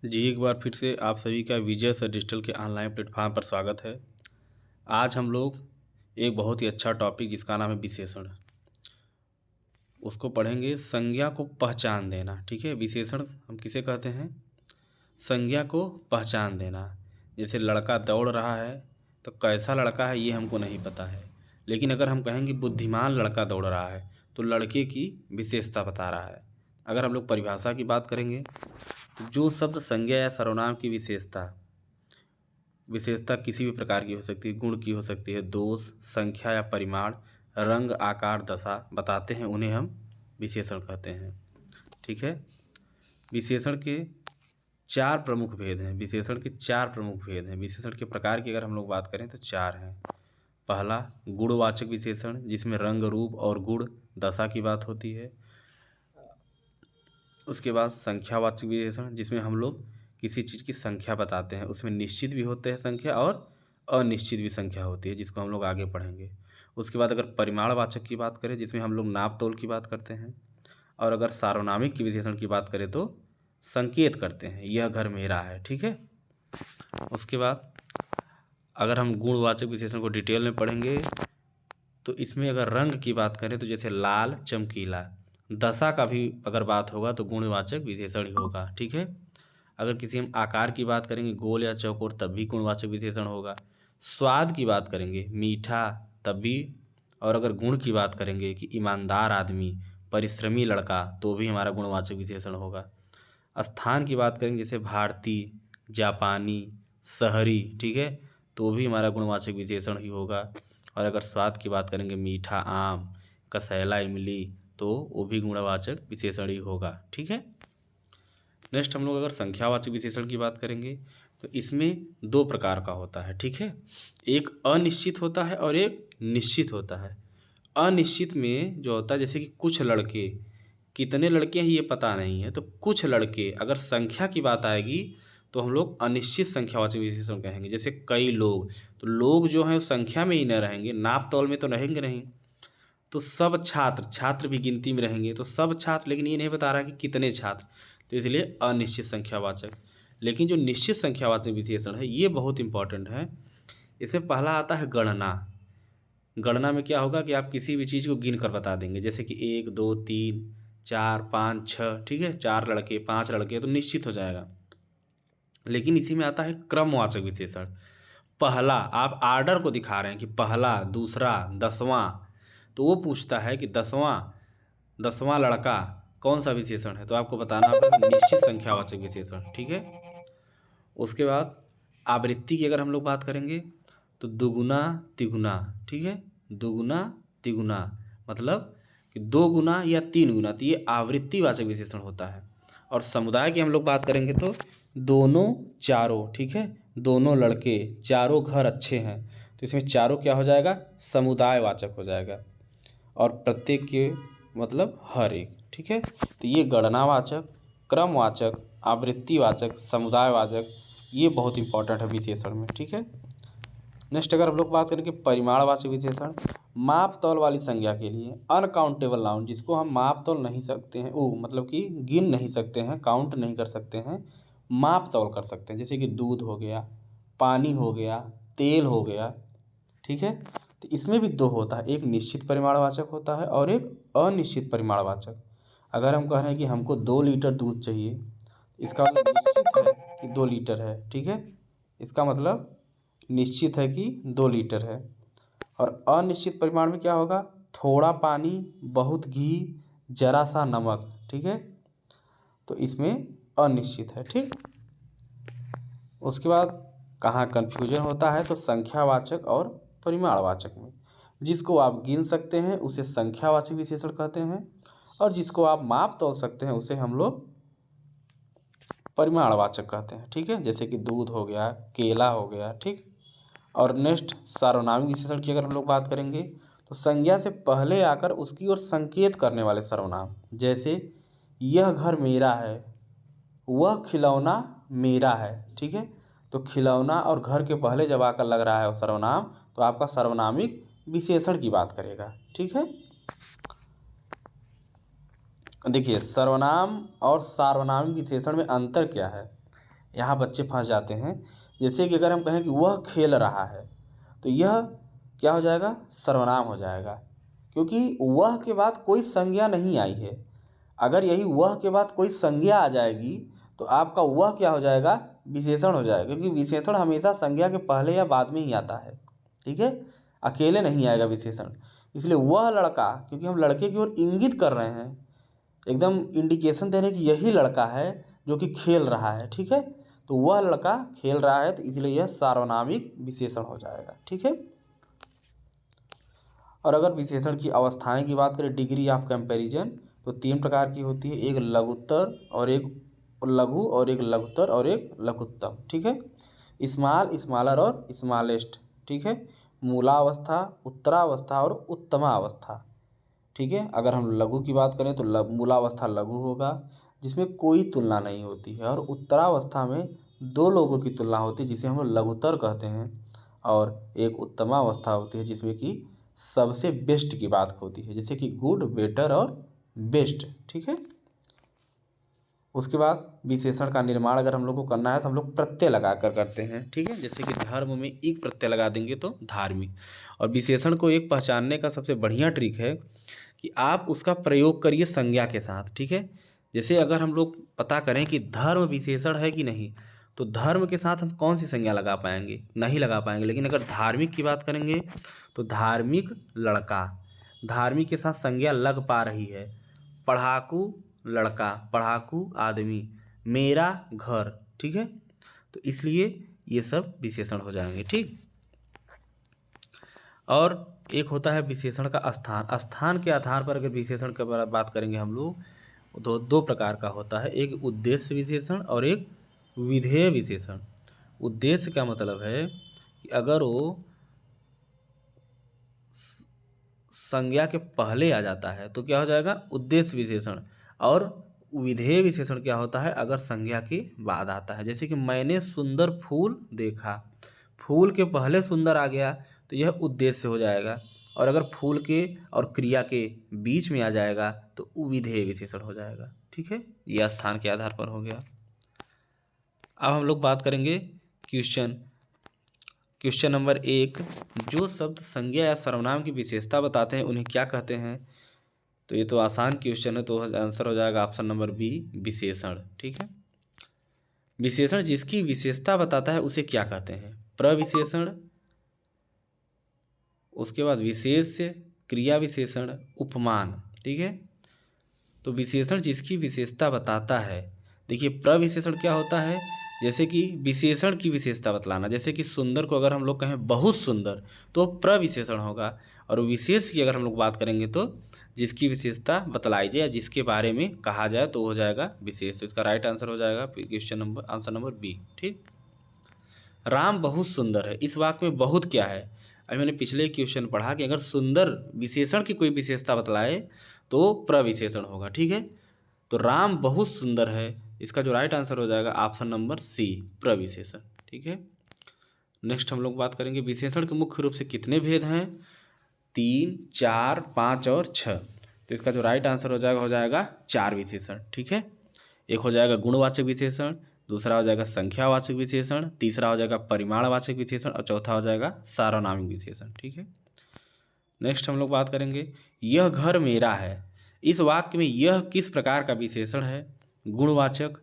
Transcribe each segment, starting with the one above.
जी, एक बार फिर से आप सभी का विजय सर डिजिटल के ऑनलाइन प्लेटफ़ॉर्म पर स्वागत है। आज हम लोग एक बहुत ही अच्छा टॉपिक जिसका नाम है विशेषण, उसको पढ़ेंगे। संज्ञा को पहचान देना, ठीक है? विशेषण हम किसे कहते हैं? संज्ञा को पहचान देना। जैसे लड़का दौड़ रहा है, तो कैसा लड़का है ये हमको नहीं पता है। लेकिन अगर हम कहेंगे बुद्धिमान लड़का दौड़ रहा है, तो लड़के की विशेषता बता रहा है। अगर हम लोग परिभाषा की बात करेंगे, तो जो शब्द संज्ञा या सर्वनाम की विशेषता किसी भी प्रकार की हो सकती है, गुण की हो सकती है, दोष, संख्या या परिमाण, रंग, आकार, दशा बताते हैं, उन्हें हम विशेषण कहते हैं। ठीक है। विशेषण के चार प्रमुख भेद हैं। विशेषण के प्रकार की अगर हम लोग बात करें तो चार हैं। पहला गुणवाचक विशेषण, जिसमें रंग, रूप और गुण, दशा की बात होती है। उसके बाद संख्यावाचक विशेषण, जिसमें हम लोग किसी चीज़ की संख्या बताते हैं, उसमें निश्चित भी होते हैं संख्या और अनिश्चित भी संख्या होती है, जिसको हम लोग आगे पढ़ेंगे। उसके बाद अगर परिमाणवाचक की बात करें, जिसमें हम लोग नाप तोल की बात करते हैं। और अगर सार्वनामिक की विशेषण की बात करें तो संकेत करते हैं, यह घर मेरा है। ठीक है। उसके बाद अगर हम गुणवाचक विशेषण को डिटेल में पढ़ेंगे, तो इसमें अगर रंग की बात करें तो जैसे लाल, चमकीला। दशा का भी अगर बात होगा तो गुणवाचक विशेषण ही होगा। ठीक है। अगर किसी हम आकार की बात करेंगे, गोल या चौकोर, तब भी गुणवाचक विशेषण होगा। स्वाद की बात करेंगे, मीठा, तब भी। और अगर गुण की बात करेंगे कि ईमानदार आदमी, परिश्रमी लड़का, तो भी हमारा गुणवाचक विशेषण होगा। स्थान की बात करेंगे, जैसे भारतीय, जापानी, शहरी, ठीक है, तो भी हमारा गुणवाचक विशेषण ही होगा। और अगर स्वाद की बात करेंगे, मीठा आम, कसैला इमली, तो वो भी गुणवाचक विशेषण ही होगा। ठीक है। नेक्स्ट हम लोग अगर संख्यावाचक विशेषण की बात करेंगे, तो इसमें दो प्रकार का होता है। ठीक है। एक अनिश्चित होता है और एक निश्चित होता है। अनिश्चित में जो होता है, जैसे कि कुछ लड़के, कितने लड़के हैं ये पता नहीं है, तो कुछ लड़के, अगर संख्या की बात आएगी तो हम लोग अनिश्चित संख्यावाचक विशेषण कहेंगे। जैसे कई लोग, तो लोग जो हैं संख्या में ही न रहेंगे, नाप तौल में तो रहेंगे नहीं। तो सब छात्र, छात्र भी गिनती में रहेंगे, तो सब छात्र, लेकिन ये नहीं बता रहा कि कितने छात्र, तो इसलिए अनिश्चित संख्यावाचक। लेकिन जो निश्चित संख्यावाचक विशेषण है ये बहुत इंपॉर्टेंट है। इसमें पहला आता है गणना। गणना में क्या होगा कि आप किसी भी चीज़ को गिन कर बता देंगे, जैसे कि 1 2 3 4 5 6, ठीक है, 4 लड़के 5 लड़के, तो निश्चित हो जाएगा। लेकिन इसी में आता है क्रमवाचक विशेषण। पहला, आप आर्डर को दिखा रहे हैं कि पहला, दूसरा, 10वां, तो वो पूछता है कि 10वां लड़का कौन सा विशेषण है, तो आपको बताना होगा निश्चित संख्यावाचक विशेषण। ठीक है। उसके बाद आवृत्ति की अगर हम लोग बात करेंगे, तो दुगुना, तिगुना, ठीक है, दुगुना, तिगुना, मतलब कि 2 गुना या 3 गुना, तो ये आवृत्तिवाचक विशेषण होता है। और समुदाय की हम लोग बात करेंगे तो दोनों, चारों, ठीक है, दोनों लड़के, चारों घर अच्छे हैं, तो इसमें चारों क्या हो जाएगा, समुदायवाचक हो जाएगा। और प्रत्येक के मतलब हर एक। ठीक है। तो ये गणनावाचक, क्रमवाचक, आवृत्तिवाचक, समुदायवाचक, ये बहुत इंपॉर्टेंट है विशेषण में। ठीक है। नेक्स्ट अगर हम लोग बात करें कि परिमाणवाचक विशेषण, माप तौल वाली संज्ञा के लिए, अनकाउंटेबल नाउन, जिसको हम माप तौल नहीं सकते हैं, वो मतलब कि गिन नहीं सकते हैं, काउंट नहीं कर सकते हैं, माप तौल कर सकते हैं, जैसे कि दूध हो गया, पानी हो गया, तेल हो गया। ठीक है। तो इसमें भी दो होता है, एक निश्चित परिमाणवाचक होता है और एक अनिश्चित परिमाणवाचक। अगर हम कह रहे हैं कि हमको 2 लीटर दूध चाहिए, इसका मतलब निश्चित है कि 2 लीटर है। ठीक है। इसका मतलब निश्चित है कि 2 लीटर है। और अनिश्चित परिमाण में क्या होगा, थोड़ा पानी, बहुत घी, जरा सा नमक। ठीक है। तो इसमें अनिश्चित है। ठीक। उसके बाद कहाँ कन्फ्यूजन होता है, तो संख्यावाचक और परिमाणवाचक में। जिसको आप गिन सकते हैं उसे संख्यावाचक विशेषण कहते हैं, और जिसको आप माप तौल सकते हैं उसे हम लोग परिमाणवाचक कहते हैं। ठीक है। जैसे कि दूध हो गया, केला हो गया। ठीक। और नेक्स्ट सार्वनामिक विशेषण की अगर हम लोग बात करेंगे, तो संज्ञा से पहले आकर उसकी ओर संकेत करने वाले सर्वनाम, जैसे यह घर मेरा है, वह खिलौना मेरा है। ठीक है। तो खिलौना और घर के पहले जब आकर लग रहा है वो सर्वनाम, तो आपका सर्वनामिक विशेषण की बात करेगा। ठीक है। देखिए, सर्वनाम और सार्वनामिक विशेषण में अंतर क्या है। यहाँ बच्चे फंस जाते हैं। जैसे कि अगर हम कहें कि वह खेल रहा है, तो यह क्या हो जाएगा, सर्वनाम हो जाएगा, क्योंकि वह के बाद कोई संज्ञा नहीं आई है। अगर यही वह के बाद कोई संज्ञा आ जाएगी तो आपका वह क्या हो जाएगा, विशेषण हो जाएगा, क्योंकि विशेषण हमेशा संज्ञा के पहले या बाद में ही आता है। ठीक है, अकेले नहीं आएगा विशेषण। इसलिए वह लड़का, क्योंकि हम लड़के की ओर इंगित कर रहे हैं, एकदम इंडिकेशन दे रहे हैं कि यही लड़का है जो कि खेल रहा है। ठीक है, तो वह लड़का खेल रहा है, तो इसलिए यह सार्वनामिक विशेषण हो जाएगा। ठीक है, और अगर विशेषण की अवस्थाएं की बात करें, डिग्री ऑफ कंपैरिजन, तो 3 प्रकार की होती है, एक लघुत्तर और एक लघु और एक लघुत्तर और एक लघुत्तम। ठीक है, स्मॉल, स्मॉलर और स्मॉलेस्ट। ठीक है, मूलावस्था, उत्तरावस्था और उत्तमावस्था। ठीक है, अगर हम लघु की बात करें तो मूलावस्था लघु होगा जिसमें कोई तुलना नहीं होती है, और उत्तरावस्था में 2 लोगों की तुलना होती है जिसे हम लोग लघुत्तर कहते हैं, और एक उत्तमावस्था होती है जिसमें कि सबसे बेस्ट की बात होती है, जैसे कि गुड, बेटर और बेस्ट। ठीक है, उसके बाद विशेषण का निर्माण अगर हम लोग को करना है तो हम लोग प्रत्यय लगा कर करते हैं। ठीक है, जैसे कि धर्म में एक प्रत्यय लगा देंगे तो धार्मिक। और विशेषण को एक पहचानने का सबसे बढ़िया ट्रिक है कि आप उसका प्रयोग करिए संज्ञा के साथ। ठीक है, जैसे अगर हम लोग पता करें कि धर्म विशेषण है कि नहीं, तो धर्म के साथ हम कौन सी संज्ञा लगा पाएंगे, नहीं लगा पाएंगे। लेकिन अगर धार्मिक की बात करेंगे तो धार्मिक लड़का, धार्मिक के साथ संज्ञा लग पा रही है। पढ़ाकू लड़का, पढ़ाकू आदमी, मेरा घर। ठीक है, तो इसलिए ये सब विशेषण हो जाएंगे। ठीक, और एक होता है विशेषण का स्थान। स्थान के आधार पर अगर विशेषण की बात करेंगे हम लोग, तो 2 प्रकार का होता है, एक उद्देश्य विशेषण और एक विधेय विशेषण। उद्देश्य का मतलब है कि अगर वो संज्ञा के पहले आ जाता है तो क्या हो जाएगा, उद्देश्य विशेषण। और विधेय विशेषण क्या होता है, अगर संज्ञा के बाद आता है। जैसे कि मैंने सुंदर फूल देखा, फूल के पहले सुंदर आ गया तो यह उद्देश्य हो जाएगा, और अगर फूल के और क्रिया के बीच में आ जाएगा तो विधेय विशेषण हो जाएगा। ठीक है, यह स्थान के आधार पर हो गया। अब हम लोग बात करेंगे क्वेश्चन नंबर 1, जो शब्द संज्ञा या सर्वनाम की विशेषता बताते हैं उन्हें क्या कहते हैं। तो ये तो आसान क्वेश्चन है, तो आंसर हो जाएगा ऑप्शन नंबर बी, विशेषण। ठीक है, विशेषण जिसकी विशेषता बताता है उसे क्या कहते हैं, प्रविशेषण, उसके बाद विशेष्य, क्रिया विशेषण, उपमान। ठीक है, तो विशेषण जिसकी विशेषता बताता है, देखिए प्रविशेषण क्या होता है, जैसे कि विशेषण की विशेषता बतलाना। जैसे कि सुंदर को अगर हम लोग कहें बहुत सुंदर तो प्रविशेषण होगा, और विशेष की अगर हम लोग बात करेंगे तो जिसकी विशेषता बतलाई जाए, जिसके बारे में कहा जाए, तो हो जाएगा विशेष। तो इसका राइट आंसर हो जाएगा आंसर नंबर बी। ठीक, राम बहुत सुंदर है, इस वाक्य में बहुत क्या है। अभी मैंने पिछले क्वेश्चन पढ़ा कि अगर सुंदर विशेषण की कोई विशेषता बतलाए तो प्रविशेषण होगा। ठीक है, तो राम बहुत सुंदर है, इसका जो राइट आंसर हो जाएगा ऑप्शन नंबर सी, प्रविशेषण। ठीक है, नेक्स्ट हम लोग बात करेंगे विशेषण के मुख्य रूप से कितने भेद हैं, 3, 4, 5 और 6। तो इसका जो राइट आंसर हो जाएगा 4 विशेषण। ठीक है, एक हो जाएगा गुणवाचक विशेषण, दूसरा हो जाएगा संख्यावाचक विशेषण, तीसरा हो जाएगा परिमाणवाचक विशेषण, और चौथा हो जाएगा सार्वनामिक विशेषण। ठीक है, नेक्स्ट हम लोग बात करेंगे यह घर मेरा है। इस वाक्य में यह किस प्रकार का विशेषण है, गुणवाचक,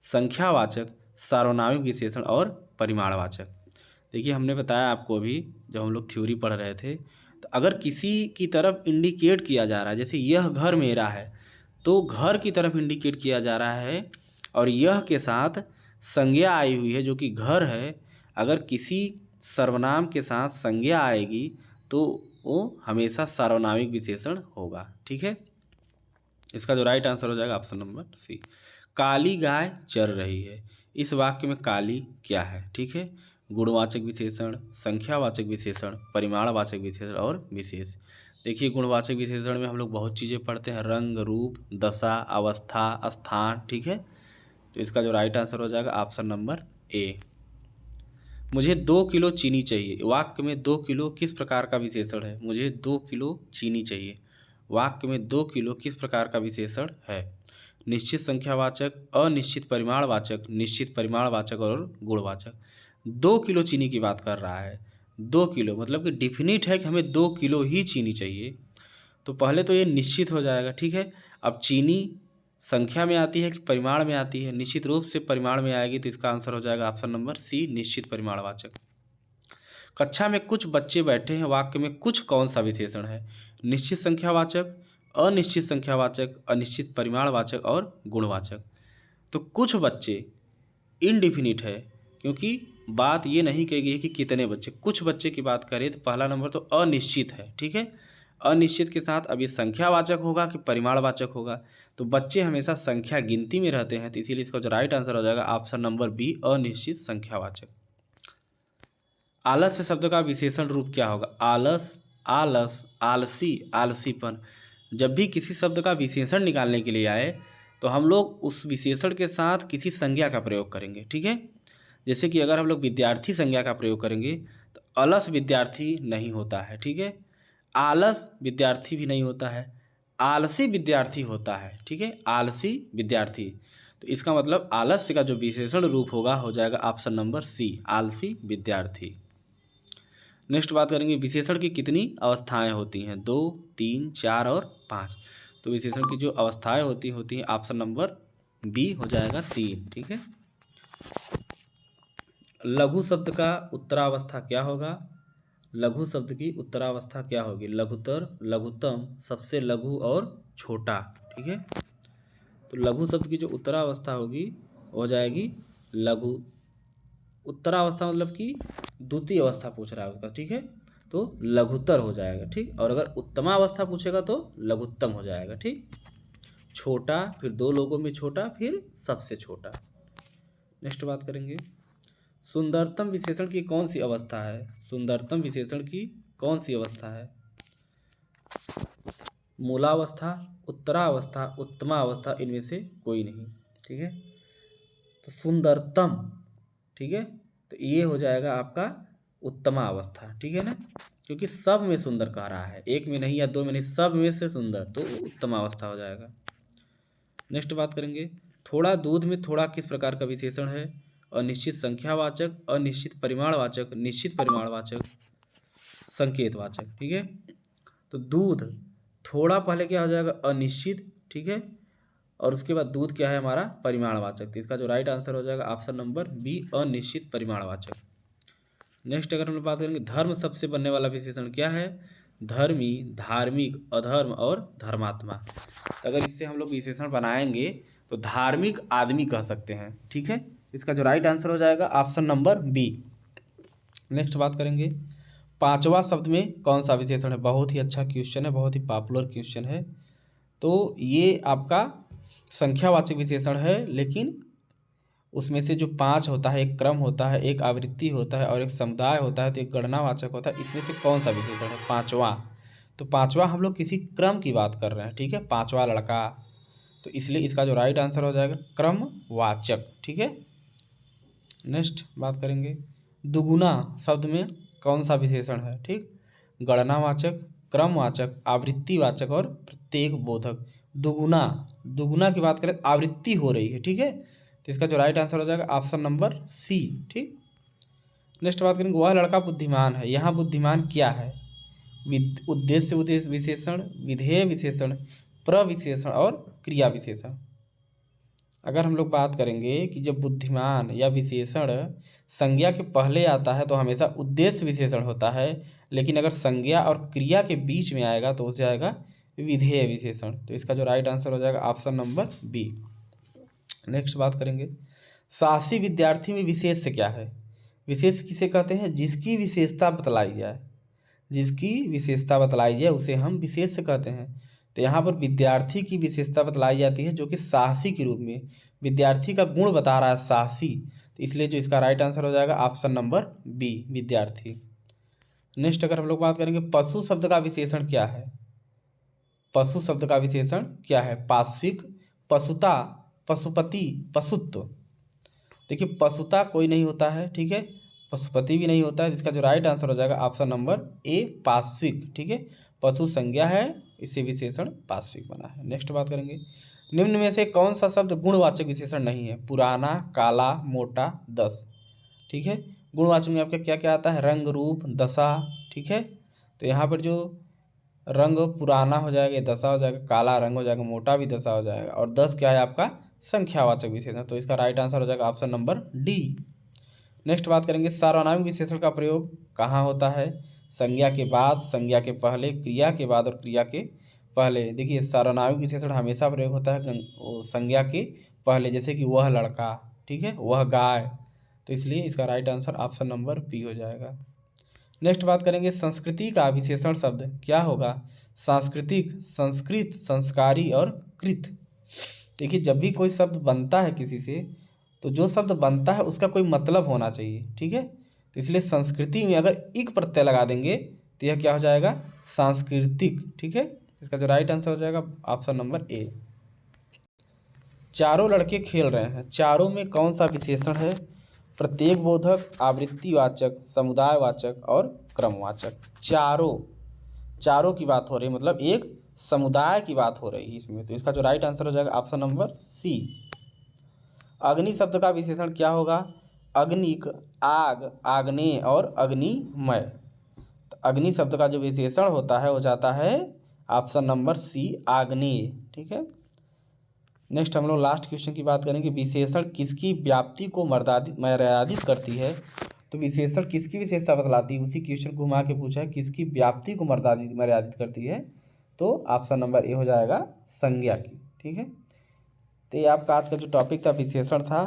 संख्यावाचक, सार्वनामिक विशेषण और परिमाणवाचक। देखिए हमने बताया आपको अभी जब हम लोग थ्योरी पढ़ रहे थे, तो अगर किसी की तरफ इंडिकेट किया जा रहा है, जैसे यह घर मेरा है, तो घर की तरफ इंडिकेट किया जा रहा है, और यह के साथ संज्ञा आई हुई है जो कि घर है। अगर किसी सर्वनाम के साथ संज्ञा आएगी तो वो हमेशा सार्वनामिक विशेषण होगा। ठीक है, इसका जो राइट आंसर हो जाएगा ऑप्शन नंबर सी, काली गाय चर रही है। इस वाक्य में काली क्या है। ठीक है, गुणवाचक विशेषण, संख्यावाचक विशेषण, परिमाणवाचक विशेषण और विशेष। देखिए गुणवाचक विशेषण में हम लोग बहुत चीज़ें पढ़ते हैं, रंग, रूप, दशा, अवस्था, स्थान। ठीक है, तो इसका जो राइट आंसर हो जाएगा ऑप्शन नंबर ए। मुझे 2 किलो चीनी चाहिए, वाक्य में 2 किलो किस प्रकार का विशेषण है, मुझे 2 किलो चीनी चाहिए, वाक्य में 2 किलो किस प्रकार का विशेषण है। निश्चित संख्यावाचक, अनिश्चित परिमाणवाचक, निश्चित परिमाणवाचक और गुणवाचक। 2 किलो चीनी की बात कर रहा है। 2 किलो मतलब कि डिफिनिट है कि हमें 2 किलो ही चीनी चाहिए। तो पहले तो ये निश्चित हो जाएगा, ठीक है। अब चीनी संख्या में आती है कि परिमाण में आती है? निश्चित रूप से परिमाण में आएगी, तो इसका आंसर हो जाएगा ऑप्शन नंबर सी, निश्चित परिमाणवाचक। कक्षा में कुछ बच्चे बैठे हैं, वाक्य में कुछ कौन सा विशेषण है? निश्चित संख्यावाचक, अनिश्चित संख्यावाचक, अनिश्चित परिमाणवाचक और गुणवाचक। तो कुछ बच्चे इनडिफिनिट है, क्योंकि बात ये नहीं कही गई है कि कितने बच्चे। कुछ बच्चे की बात करें तो पहला नंबर तो अनिश्चित है, ठीक है। अनिश्चित के साथ अब ये संख्यावाचक होगा कि परिमाणवाचक होगा? तो बच्चे हमेशा संख्या गिनती में रहते हैं, तो इसीलिए इसका जो राइट आंसर हो जाएगा ऑप्शन नंबर बी, अनिश्चित संख्यावाचक। आलस्य शब्द का विशेषण रूप क्या होगा? आलस, आलस, आलसी, आलसीपन। जब भी किसी शब्द का विशेषण निकालने के लिए आए तो हम लोग उस विशेषण के साथ किसी संज्ञा का प्रयोग करेंगे, ठीक है। जैसे कि अगर हम लोग विद्यार्थी संज्ञा का प्रयोग करेंगे तो अलस विद्यार्थी नहीं होता है, ठीक है। आलस विद्यार्थी भी नहीं होता है, आलसी विद्यार्थी होता है, ठीक है, आलसी विद्यार्थी। तो इसका मतलब आलस्य का जो विशेषण रूप होगा हो जाएगा ऑप्शन नंबर सी, आलसी विद्यार्थी। नेक्स्ट बात करेंगे विशेषण की कितनी अवस्थाएं होती हैं? 2, 3, 4 और 5। तो विशेषण की जो अवस्थाएं होती हैं ऑप्शन नंबर बी हो जाएगा 3, ठीक है। लघु शब्द का उत्तरावस्था क्या होगा? लघु शब्द की उत्तरावस्था क्या होगी? लघुतर, लघुत्तम, सबसे लघु और छोटा, ठीक है। तो लघु शब्द की जो उत्तरावस्था होगी हो जाएगी लघु। उत्तरावस्था मतलब कि द्वितीय अवस्था पूछ रहा है उसका, ठीक है, तो लघुत्तर हो जाएगा, ठीक। और अगर उत्तमावस्था पूछेगा तो लघुत्तम हो जाएगा, ठीक। छोटा, फिर 2 लोगों में छोटा, फिर सबसे छोटा। नेक्स्ट बात करेंगे सुंदरतम विशेषण की कौन सी अवस्था है? सुंदरतम विशेषण की कौन सी अवस्था है? मूलावस्था, उत्तरावस्था, उत्तमावस्था, इनमें से कोई नहीं, ठीक है। तो सुंदरतम, ठीक है, तो ये हो जाएगा आपका उत्तमा अवस्था, ठीक है ना, क्योंकि सब में सुंदर कह रहा है, एक में नहीं या 2 में नहीं, सब में से सुंदर, तो उत्तमा अवस्था हो जाएगा। नेक्स्ट बात करेंगे थोड़ा दूध में थोड़ा किस प्रकार का विशेषण है? अनिश्चित संख्यावाचक, अनिश्चित परिमाणवाचक, निश्चित परिमाणवाचक, संकेतवाचक, ठीक है। तो दूध थोड़ा पहले क्या हो जाएगा? अनिश्चित, ठीक है, और उसके बाद दूध क्या है हमारा? परिमाणवाचक। तो इसका जो राइट आंसर हो जाएगा ऑप्शन नंबर बी, अनिश्चित परिमाणवाचक। नेक्स्ट अगर हम लोग बात करेंगे धर्म शब्द से बनने वाला विशेषण क्या है? धर्मी, धार्मिक, अधर्म और धर्मात्मा। तो अगर इससे हम लोग विशेषण बनाएंगे तो धार्मिक आदमी कह सकते हैं, ठीक है। इसका जो राइट आंसर हो जाएगा ऑप्शन नंबर बी। नेक्स्ट बात करेंगे 5वां शब्द में कौन सा विशेषण है? बहुत ही अच्छा क्वेश्चन है, बहुत ही पॉपुलर क्वेश्चन है। तो ये आपका संख्यावाचक विशेषण है, लेकिन उसमें से जो 5 होता है, एक क्रम होता है, एक आवृत्ति होता है और एक समुदाय होता है, तो एक गणनावाचक होता है। इसमें से कौन सा विशेषण है? 5वां। तो 5वां हम लोग किसी क्रम की बात कर रहे हैं, ठीक है, 5वां लड़का, तो इसलिए इसका जो राइट आंसर हो जाएगा क्रमवाचक, ठीक है। नेक्स्ट बात करेंगे दुगुना शब्द में कौन सा विशेषण है? ठीक, गणनावाचक, क्रमवाचक, आवृत्तिवाचक और प्रत्येक बोधक। दुगुना, दुगुना की बात करें आवृत्ति हो रही है, ठीक है, तो इसका जो राइट आंसर हो जाएगा ऑप्शन नंबर सी, ठीक। नेक्स्ट बात करेंगे वह लड़का बुद्धिमान है। यहाँ बुद्धिमान क्या है? उद्देश्य उद्देश्य विशेषण, विधेय विशेषण, प्रविशेषण और क्रिया विशेषण। अगर हम लोग बात करेंगे कि जब बुद्धिमान या विशेषण संज्ञा के पहले आता है तो हमेशा उद्देश्य विशेषण होता है, लेकिन अगर संज्ञा और क्रिया के बीच में आएगा तो उसे आएगा विधेय विशेषण। तो इसका जो राइट आंसर हो जाएगा ऑप्शन नंबर बी। नेक्स्ट बात करेंगे साहसी विद्यार्थी में विशेष से क्या है? विशेष किसे कहते हैं? जिसकी विशेषता बतलाई जाए, जिसकी विशेषता बतलाई जाए उसे हम विशेष से कहते हैं। तो यहाँ पर विद्यार्थी की विशेषता बतलाई जाती है जो कि साहसी के रूप में, विद्यार्थी का गुण बता रहा है साहसी, तो इसलिए जो इसका राइट आंसर हो जाएगा ऑप्शन नंबर बी, विद्यार्थी। नेक्स्ट अगर हम लोग बात करेंगे पशु शब्द का विशेषण क्या है? पशु शब्द का विशेषण क्या है? पार्श्विक, पशुता, पशुपति, पशुत्व। देखिए पशुता कोई नहीं होता है, ठीक है, पशुपति भी नहीं होता है, इसका जो राइट आंसर हो जाएगा ऑप्शन नंबर ए, पार्श्विक, ठीक है, पशु संज्ञा है, इससे विशेषण पार्श्विक बना है। नेक्स्ट बात करेंगे निम्न में से कौन सा शब्द गुणवाचक विशेषण नहीं है? पुराना, काला, मोटा, दस। ठीक है, गुणवाचक में आपका क्या क्या आता है? रंग, रूप, दशा। ठीक है, तो यहाँ पर जो रंग पुराना हो जाएगा, दशा हो जाएगा, काला रंग हो जाएगा, मोटा भी दशा हो जाएगा, और दस क्या है आपका? संख्यावाचक विशेषण। तो इसका राइट आंसर हो जाएगा ऑप्शन नंबर डी। नेक्स्ट बात करेंगे, सार्वनामिक विशेषण का प्रयोग कहाँ होता है? संज्ञा के बाद, संज्ञा के पहले, क्रिया के बाद और क्रिया के पहले। देखिए, सार्वनामिक विशेषण हमेशा प्रयोग होता है संज्ञा के पहले, जैसे कि वह लड़का, ठीक है, वह गाय। तो इसलिए इसका right answer option number B हो जाएगा। नेक्स्ट बात करेंगे, संस्कृति का विशेषण शब्द क्या होगा? सांस्कृतिक, संस्कृत, संस्कारी और कृत। देखिए, जब भी कोई शब्द बनता है किसी से, तो जो शब्द बनता है उसका कोई मतलब होना चाहिए। ठीक है, तो इसलिए संस्कृति में अगर इक प्रत्यय लगा देंगे तो यह क्या हो जाएगा? सांस्कृतिक। ठीक है, इसका जो राइट आंसर हो जाएगा ऑप्शन नंबर ए। चारों लड़के खेल रहे हैं, चारों में कौन सा विशेषण है? प्रत्येक बोधक, आवृत्तिवाचक, समुदायवाचक और क्रमवाचक। चारों की बात हो रही है, मतलब एक समुदाय की बात हो रही है इसमें। तो इसका जो राइट आंसर हो जाएगा ऑप्शन नंबर सी। अग्नि शब्द का विशेषण क्या होगा? अग्निक, आग, आग्नेय और अग्निमय। तो अग्नि शब्द का जो विशेषण होता है वो जाता है ऑप्शन नंबर सी, आग्नेय। ठीक है, नेक्स्ट हम लोग लास्ट क्वेश्चन की बात करेंगे, विशेषण किसकी व्याप्ति को मर्यादित करती है? तो विशेषण किसकी विशेषता बतलाती है? उसी क्वेश्चन को घुमा के पूछा है, किसकी व्याप्ति को मर्यादित करती है? तो ऑप्शन नंबर ए हो जाएगा, संज्ञा की। ठीक है, तो ये आपका आज का जो टॉपिक था विशेषण था।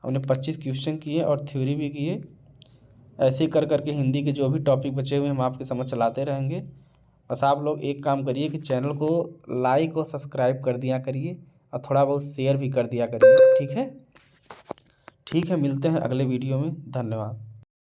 हमने 25 क्वेश्चन किए और थ्योरी भी किए। ऐसे ही कर करके हिंदी के जो भी टॉपिक बचे हुए हम आपके समझ चलाते रहेंगे। बस आप लोग एक काम करिए कि चैनल को लाइक और सब्सक्राइब कर दिया करिए और थोड़ा बहुत शेयर भी कर दिया करिए। ठीक है, मिलते हैं अगले वीडियो में। धन्यवाद।